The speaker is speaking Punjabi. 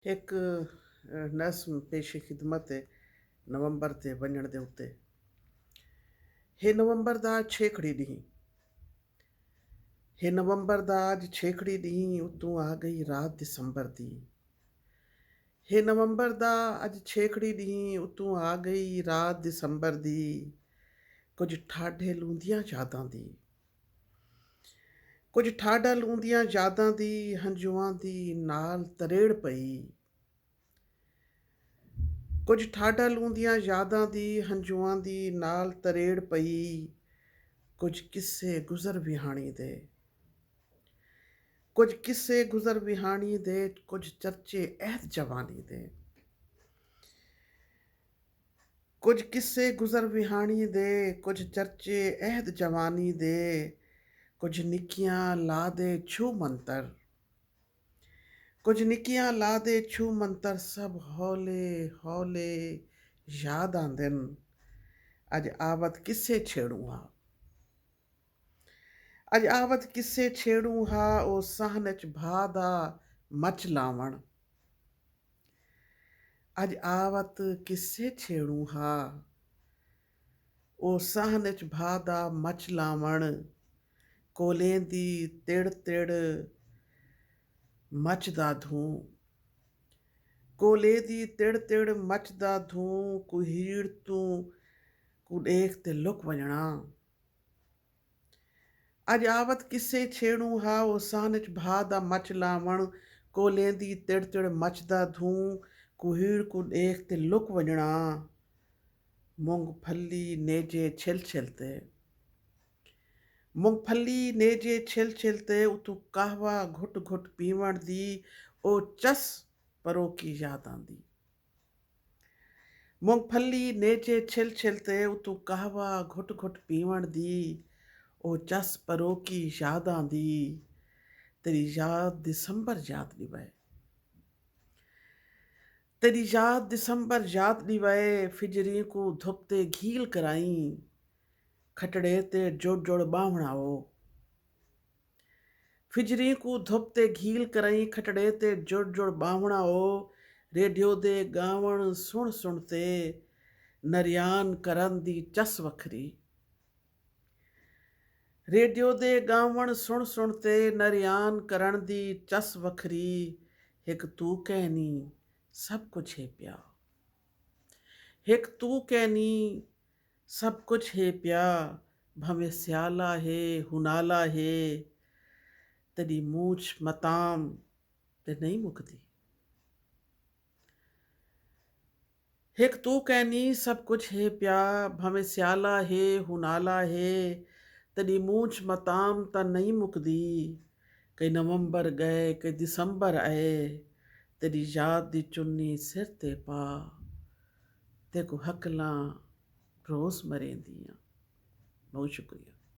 ਇੱਕ ਨਜ਼ਮ ਪੇਸ਼ੇ ਖਿਦਮਤ ਹੈ ਨਵੰਬਰ ਤੇ ਵੰਝਣ ਦੇ ਉੱਤੇ। ਹੇ ਨਵੰਬਰ ਦਾ ਛੇਖੜੀ ਡੀਂਹ, ਹੇ ਨਵੰਬਰ ਦਾ ਅੱਜ ਛੇਖੜੀ ਡੀਂਹ, ਉਤੋਂ ਆ ਗਈ ਰਾਤ ਦਸੰਬਰ ਦੀ। ਹੇ ਨਵੰਬਰ ਦਾ ਅੱਜ ਛੇਖੜੀ ਡੀਂਹ, ਉਤੋਂ ਆ ਗਈ ਰਾਤ ਦਸੰਬਰ ਦੀ। ਕੁਝ ਠਾਢੇ ਲੂੰਦੀਆਂ ਯਾਦਾਂ ਦੀ, ਕੁਝ ਠਾਢਾ ਲੂੰਦੀਆਂ ਯਾਦਾਂ ਦੀ, ਹੰਝੂਆਂ ਦੀ ਨਾਲ ਤਰੇੜ ਪਈ। ਕੁਝ ਠਾਢਾ ਲੂੰਦੀਆਂ ਯਾਦਾਂ ਦੀ, ਹੰਝੂਆਂ ਦੀ ਨਾਲ ਤਰੇੜ ਪਈ। ਕੁਝ ਕਿੱਸੇ ਗੁਜ਼ਰ ਵਿਹਾਣੀ ਦੇ, ਕੁਝ ਕਿੱਸੇ ਗੁਜ਼ਰ ਵਿਹਾਣੀ ਦੇ, ਕੁਝ ਚਰਚੇ ਅਹਿਦ ਜਵਾਨੀ ਦੇ। ਕੁਝ ਕਿੱਸੇ ਗੁਜ਼ਰ ਵਿਹਾਣੀ ਦੇ, ਕੁਝ ਚਰਚੇ ਅਹਿਦ ਜਵਾਨੀ ਦੇ। ਕੁਝ ਨਿੱਕੀਆਂ ਲਾ ਦੇ ਛੂ ਮੰਤਰ, ਕੁਝ ਨਿੱਕੀਆਂ ਲਾ ਦੇ ਛੂ ਮੰਤਰ, ਸਭ ਹੌਲੇ ਹੌਲੇ ਯਾਦ ਆਂਦੇ ਨੇ। ਅੱਜ ਆਵਤ ਕਿੱਸੇ ਛੇੜੂ ਹਾਂ, ਅੱਜ ਆਵਤ ਕਿੱਸੇ ਛੇੜੂ ਹਾਂ, ਉਹ ਸਾਹਨ ਚ ਭਾ ਦਾ ਮਚ ਲਾਵਣ। ਅੱਜ ਆਵਤ ਕਿੱਸੇ ਛੇੜੂ ਹਾਂ, ਉਹ ਸਾਹਨ ਚ ਭਾ ਦਾ ਮਚ ਲਾਵਣ। ਕੋਲੇ ਦੀ ਤਿੜ ਤਿੜ ਮਚਦਾ ਧੂੰ, ਕੋਲੇ ਦੀ ਤਿੜ ਤਿੜ ਮਚਦਾ ਧੂੰ। ਕੁਹੀੜ ਤੂੰ ਕੁ ਦੇਖ ਤੇ ਲੁਕ ਵञਣਾ। ਅੱਜ ਆਵਤ ਕਿੱਸੇ ਛੇੜੂ ਹਾਂ, ਉਹ ਸਾਹਨ ਚ ਭਾ ਦਾ ਮਚ ਲਾਵਣ। ਕੋਲੇ ਦੀ ਤਿੜ ਤਿੜ ਮਚਦਾ ਧੂੰ, ਕੁਹੀੜ ਕੁ ਦੇਖ ਤੇ ਲੁਕ ਵञਣਾ। ਮੂੰਗਫਲੀ ਨੇਜੇ ਛਿਲ ਛਿਲ ਤੇ, ਮੂੰਗਫਲੀ ਨੇਜੇ ਛਿਲ ਛਿਲ ਤੇ, ਉਤੋਂ ਕਾਹਵਾ ਘੁੱਟ ਘੁੱਟ ਪੀਵਣ ਦੀ। ਉਹ ਚਸ ਪਰੋਕੀ ਯਾਦ ਆਂਦੀ। ਮੂੰਗਫਲੀ ਨੇਜੇ ਛਿਲ ਛਿਲ ਤੇ, ਉਤੋਂ ਕਾਹਵਾ ਘੁੱਟ ਘੁੱਟ ਪੀਵਣ ਦੀ। ਉਹ ਚਸ ਪਰੋਕੀ ਯਾਦ ਆਂਦੀ। ਤੇਰੀ ਯਾਦ ਦਸੰਬਰ ਯਾਦ ਨਿਵਾਏ, तेरी याद दिसंबर याद निवाए। फिजरी को धुपते घील कराई, खटड़े ते जुड़ जुड़ बावणाओ। फिजरी को धुपते घील कराई, खटड़े ते जुड़ जुड़ बावणाओ। रेडियो दे गावण सुन सुन ते, नरियान करन दी चस वखरी। रेडियो दे गावण सुन सुन ते, नरियान करन दी चस वखरी। एक तू कहनी सब कुछ है पिया, एक तू कहनी सब कुछ है पिया। भवें स्याला है हुनाला है, तेरी मूछ मताम ते नहीं मुकदी। एक तू कहनी सब कुछ है पिया, भवें स्याला है हुनाला है, तेरी मूछ मताम ता नहीं मुकदी। कई नवंबर गए कई दिसंबर आए, तेरी याद दी चुन्नी सिर ते पा। ते को हकलां रोज़ मरेंदियां। बहुत शुक्रिया।